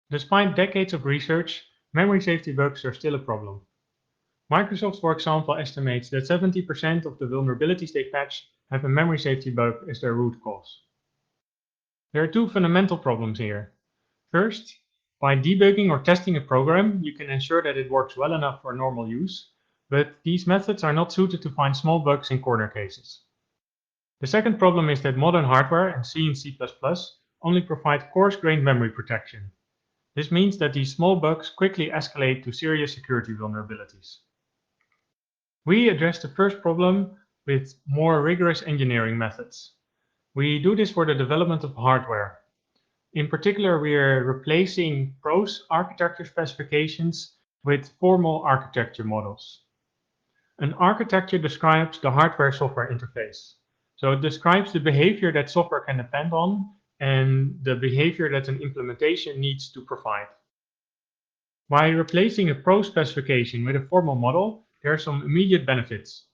Despite decades of research, memory safety bugs are still a problem. Microsoft, for example, estimates that 70% of the vulnerabilities they patch have a memory safety bug as their root cause. There are two fundamental problems here. First, by debugging or testing a program, you can ensure that it works well enough for normal use, but these methods are not suited to find small bugs in corner cases. The second problem is that modern hardware and C and C++ only provide coarse-grained memory protection. This means that these small bugs quickly escalate to serious security vulnerabilities. We address the first problem with more rigorous engineering methods. We do this for the development of hardware. In particular, we are replacing prose architecture specifications with formal architecture models. An architecture describes the hardware-software interface. So it describes the behavior that software can depend on and the behavior that an implementation needs to provide. By replacing a prose specification with a formal model, there are some immediate benefits.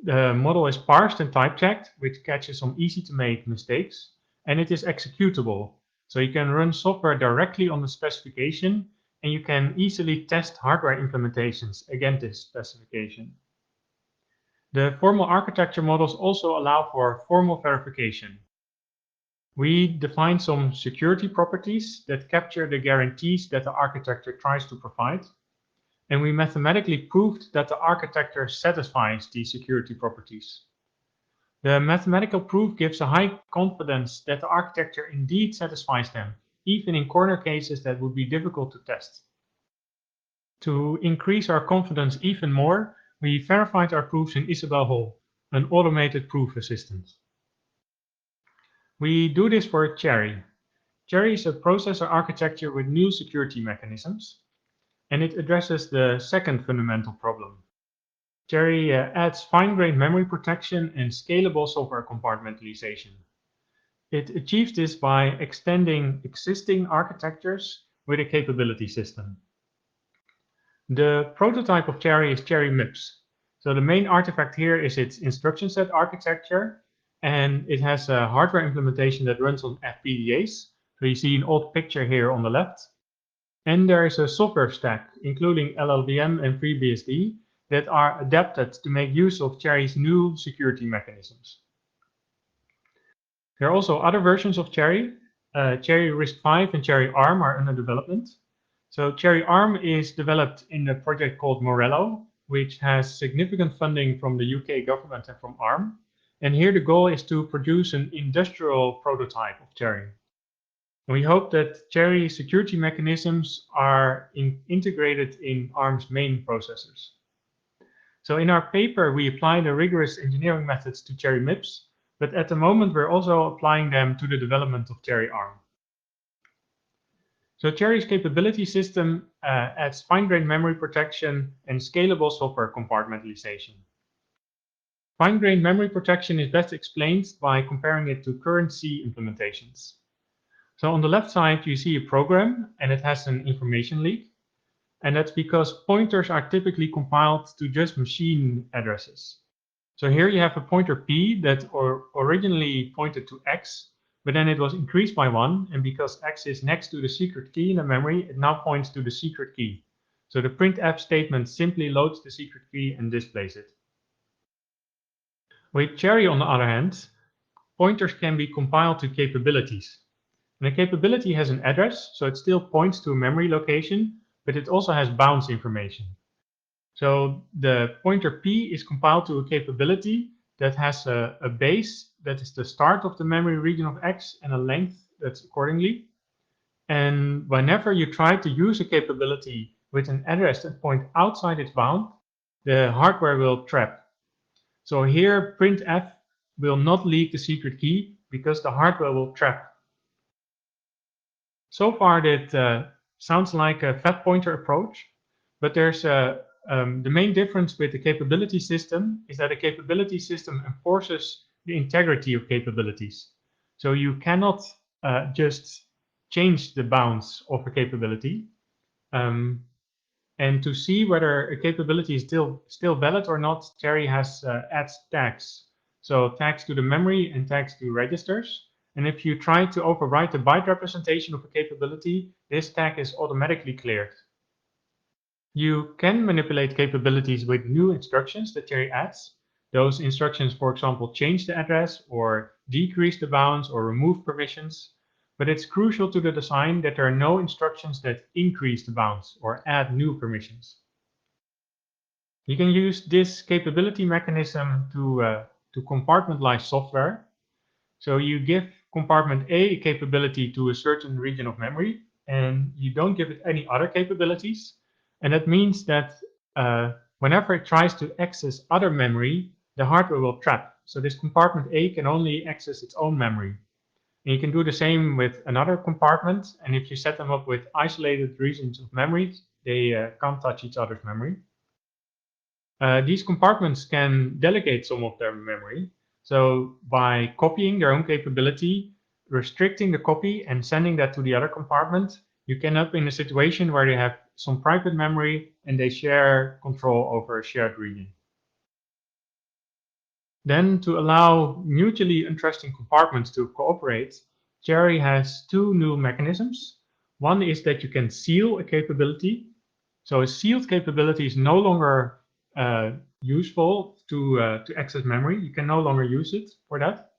The model is parsed and type-checked, which catches some easy-to-make mistakes, and it is executable. So you can run software directly on the specification, and you can easily test hardware implementations against this specification. The formal architecture models also allow for formal verification. We define some security properties that capture the guarantees that the architecture tries to provide, and we mathematically proved that the architecture satisfies these security properties. The mathematical proof gives a high confidence that the architecture indeed satisfies them, even in corner cases that would be difficult to test. To increase our confidence even more, we verified our proofs in Isabelle Hall, an automated proof assistant. We do this for CHERI. CHERI is a processor architecture with new security mechanisms, and it addresses the second fundamental problem. CHERI adds fine-grained memory protection and scalable software compartmentalization. It achieves this by extending existing architectures with a capability system. The prototype of CHERI is CHERI MIPS. So the main artifact here is its instruction set architecture, and it has a hardware implementation that runs on FPGAs. So you see an old picture here on the left. And there is a software stack, including LLVM and FreeBSD, that are adapted to make use of CHERI's new security mechanisms. There are also other versions of CHERI. CHERI RISC-V and CHERI ARM are under development. So CHERI ARM is developed in a project called Morello, which has significant funding from the UK government and from ARM. And here the goal is to produce an industrial prototype of CHERI. We hope that CHERI security mechanisms are integrated in ARM's main processors. So in our paper, we apply the rigorous engineering methods to CHERI MIPS, but at the moment we're also applying them to the development of CHERI ARM. So CHERI's capability system adds fine-grained memory protection and scalable software compartmentalization. Fine-grained memory protection is best explained by comparing it to current C implementations. So on the left side, you see a program and it has an information leak. And that's because pointers are typically compiled to just machine addresses. So here you have a pointer P that originally pointed to X, but then it was increased by 1. And because X is next to the secret key in the memory, it now points to the secret key. So the printf statement simply loads the secret key and displays it. With CHERI, on the other hand, pointers can be compiled to capabilities. And a capability has an address, so it still points to a memory location, but it also has bounds information. So the pointer P is compiled to a capability that has a base that is the start of the memory region of X and a length that's accordingly. And whenever you try to use a capability with an address that points outside its bound, the hardware will trap. So here printf will not leak the secret key because the hardware will trap. So far that sounds like a fat pointer approach, but there's the main difference with the capability system is that a capability system enforces the integrity of capabilities. So you cannot just change the bounds of a capability. And to see whether a capability is still valid or not, CHERI has adds tags. So tags to the memory and tags to registers. And if you try to overwrite the byte representation of a capability, this tag is automatically cleared. You can manipulate capabilities with new instructions that CHERI adds. Those instructions, for example, change the address or decrease the bounds or remove permissions. But it's crucial to the design that there are no instructions that increase the bounds or add new permissions. You can use this capability mechanism to compartmentalize software. So you give compartment A capability to a certain region of memory, and you don't give it any other capabilities. And that means that whenever it tries to access other memory, the hardware will trap. So this compartment A can only access its own memory. And you can do the same with another compartment, and if you set them up with isolated regions of memory, they can't touch each other's memory. These compartments can delegate some of their memory. So by copying their own capability, restricting the copy and sending that to the other compartment, you can end up in a situation where they have some private memory and they share control over a shared region. Then, to allow mutually interesting compartments to cooperate, CHERI has two new mechanisms. One is that you can seal a capability. So a sealed capability is no longer useful to access memory. You can no longer use it for that,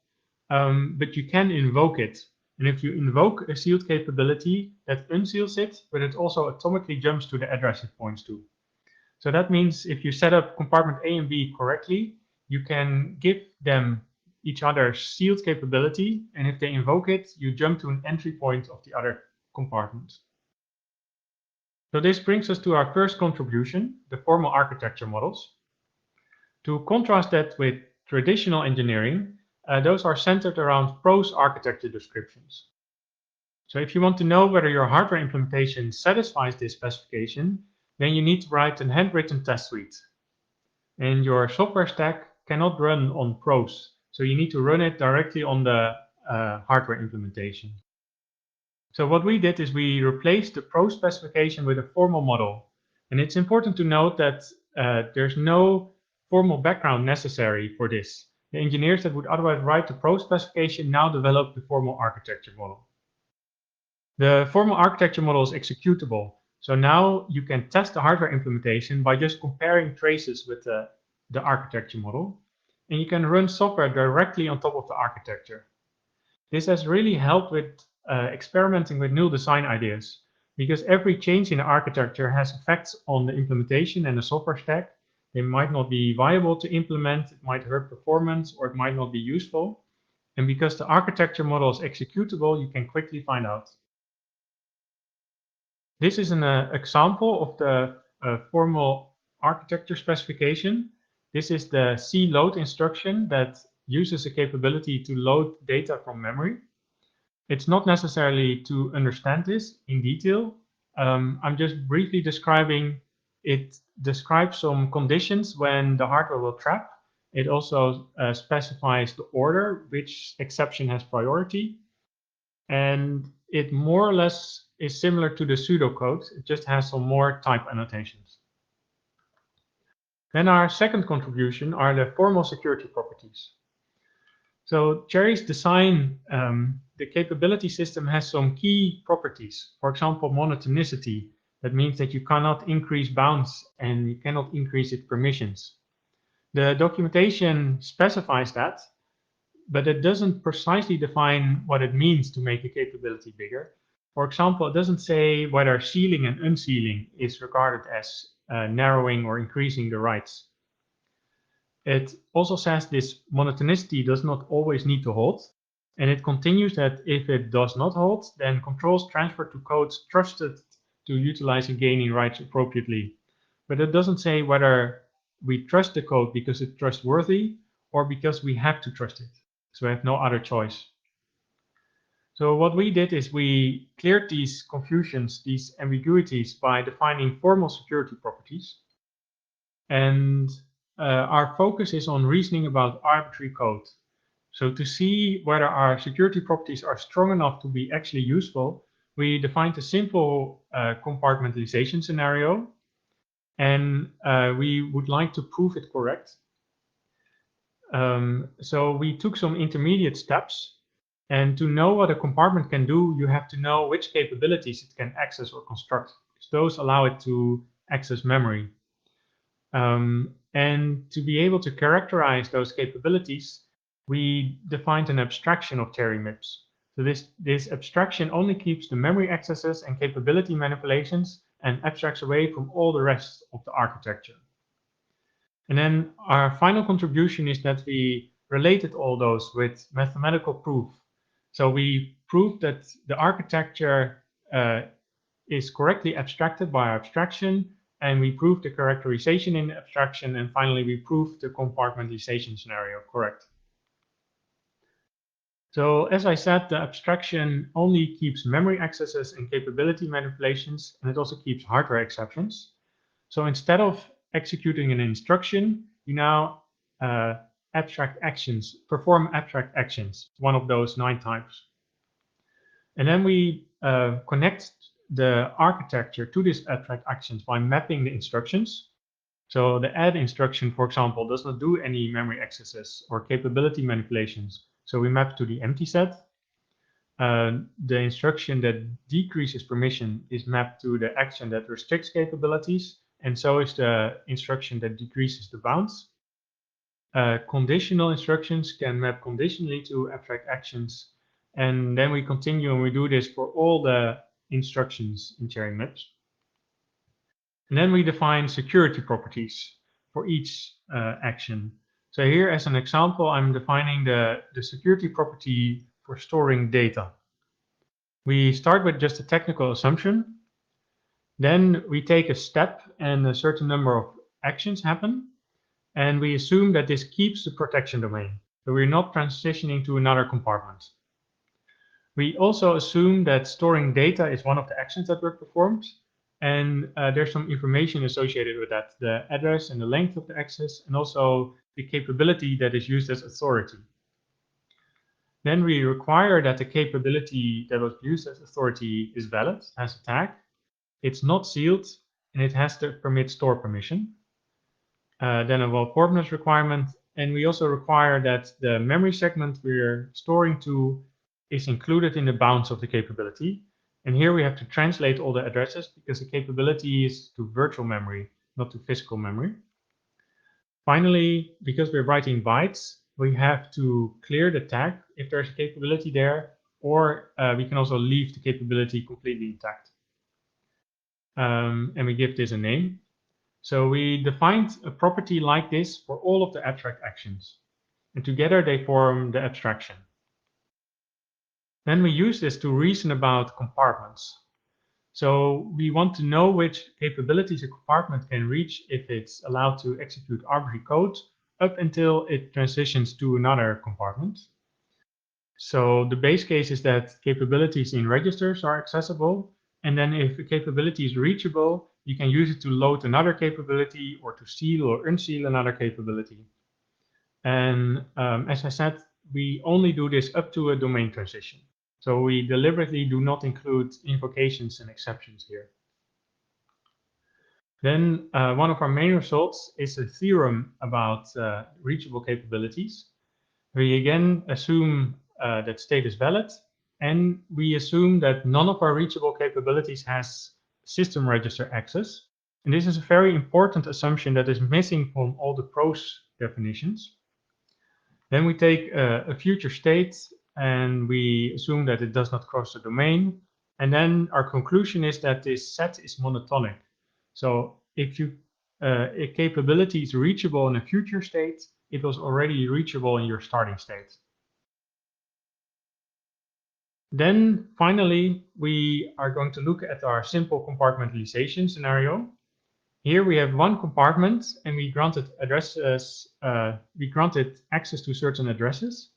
but you can invoke it. And if you invoke a sealed capability, that unseals it, but it also atomically jumps to the address it points to. So that means if you set up compartment A and B correctly, you can give them each other sealed capability, and if they invoke it, you jump to an entry point of the other compartment. So this brings us to our first contribution, the formal architecture models. To contrast that with traditional engineering, those are centered around prose architecture descriptions. So if you want to know whether your hardware implementation satisfies this specification, then you need to write a handwritten test suite. And your software stack cannot run on prose, so you need to run it directly on the hardware implementation. So what we did is we replaced the prose specification with a formal model. And it's important to note that there's no formal background necessary for this. The engineers that would otherwise write the prose specification now develop the formal architecture model. The formal architecture model is executable. So now you can test the hardware implementation by just comparing traces with the architecture model. And you can run software directly on top of the architecture. This has really helped with experimenting with new design ideas, because every change in the architecture has effects on the implementation and the software stack. They might not be viable to implement, it might hurt performance, or it might not be useful. And because the architecture model is executable, you can quickly find out. This is an example of the formal architecture specification. This is the cload instruction that uses a capability to load data from memory. It's not necessarily to understand this in detail. I'm just briefly describing it. Describes some conditions when the hardware will trap. It also specifies the order, which exception has priority. And it more or less is similar to the pseudocode. It just has some more type annotations. Then our second contribution are the formal security properties. So CHERI's design, the capability system has some key properties. For example, monotonicity. That means that you cannot increase bounds and you cannot increase its permissions. The documentation specifies that, but it doesn't precisely define what it means to make a capability bigger. For example, it doesn't say whether sealing and unsealing is regarded as narrowing or increasing the rights. It also says this monotonicity does not always need to hold, and it continues that if it does not hold, then controls transfer to codes trusted to utilize and gaining rights appropriately. But it doesn't say whether we trust the code because it's trustworthy or because we have to trust it. So we have no other choice. So what we did is we cleared these confusions, these ambiguities by defining formal security properties. And our focus is on reasoning about arbitrary code. So to see whether our security properties are strong enough to be actually useful, we defined a simple compartmentalization scenario, and we would like to prove it correct. So we took some intermediate steps. And to know what a compartment can do, you have to know which capabilities it can access or construct, because those allow it to access memory. And to be able to characterize those capabilities, we defined an abstraction of CHERI MIPS. So this abstraction only keeps the memory accesses and capability manipulations and abstracts away from all the rest of the architecture. And then our final contribution is that we related all those with mathematical proof. So we proved that the architecture is correctly abstracted by abstraction, and we proved the characterization in the abstraction, and finally we proved the compartmentalization scenario correct. So as I said, the abstraction only keeps memory accesses and capability manipulations, and it also keeps hardware exceptions. So instead of executing an instruction, you now perform abstract actions, one of those 9 types. And then we connect the architecture to these abstract actions by mapping the instructions. So the add instruction, for example, does not do any memory accesses or capability manipulations. So we map to the empty set. The instruction that decreases permission is mapped to the action that restricts capabilities, and so is the instruction that decreases the bounds. Conditional instructions can map conditionally to abstract actions, and then we continue and we do this for all the instructions in CHERI MIPS. And then we define security properties for each action. So here as an example, I'm defining the security property for storing data. We start with just a technical assumption. Then we take a step and a certain number of actions happen. And we assume that this keeps the protection domain. So we're not transitioning to another compartment. We also assume that storing data is one of the actions that were performed. And there's some information associated with that, the address and the length of the access, and also the capability that is used as authority. Then we require that the capability that was used as authority is valid, has a tag, it's not sealed, and it has to permit store permission. Then a well-formless requirement, and we also require that the memory segment we're storing to is included in the bounds of the capability. And here we have to translate all the addresses because the capability is to virtual memory, not to physical memory. Finally, because we're writing bytes, we have to clear the tag if there's a capability there, or we can also leave the capability completely intact. And we give this a name. So we defined a property like this for all of the abstract actions. And together they form the abstraction. Then we use this to reason about compartments. So we want to know which capabilities a compartment can reach if it's allowed to execute arbitrary code up until it transitions to another compartment. So the base case is that capabilities in registers are accessible, and then if a capability is reachable, you can use it to load another capability or to seal or unseal another capability. And as I said, we only do this up to a domain transition. So we deliberately do not include invocations and exceptions here. Then one of our main results is a theorem about reachable capabilities. We again assume that state is valid, and we assume that none of our reachable capabilities has system register access. And this is a very important assumption that is missing from all the prose definitions. Then we take a future state and we assume that it does not cross the domain. And then our conclusion is that this set is monotonic. So if a capability is reachable in a future state, it was already reachable in your starting state. Then finally, we are going to look at our simple compartmentalization scenario. Here we have one compartment and we granted access to certain addresses.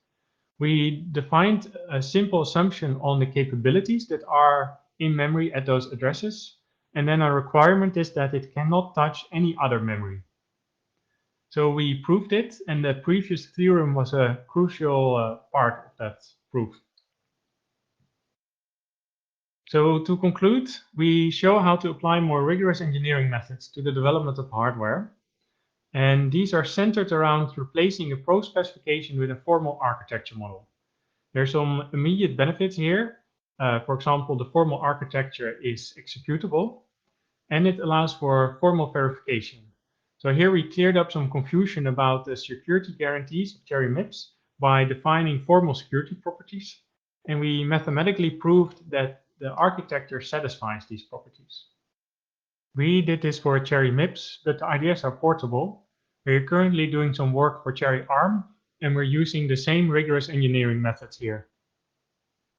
We defined a simple assumption on the capabilities that are in memory at those addresses. And then our requirement is that it cannot touch any other memory. So we proved it, and the previous theorem was a crucial part of that proof. So to conclude, we show how to apply more rigorous engineering methods to the development of hardware. And these are centered around replacing a pro specification with a formal architecture model. There's some immediate benefits here. For example, the formal architecture is executable and it allows for formal verification. So here we cleared up some confusion about the security guarantees of CHERI MIPS by defining formal security properties, and we mathematically proved that the architecture satisfies these properties. We did this for CHERI MIPS, but the ideas are portable. We're currently doing some work for CHERI ARM, and we're using the same rigorous engineering methods here.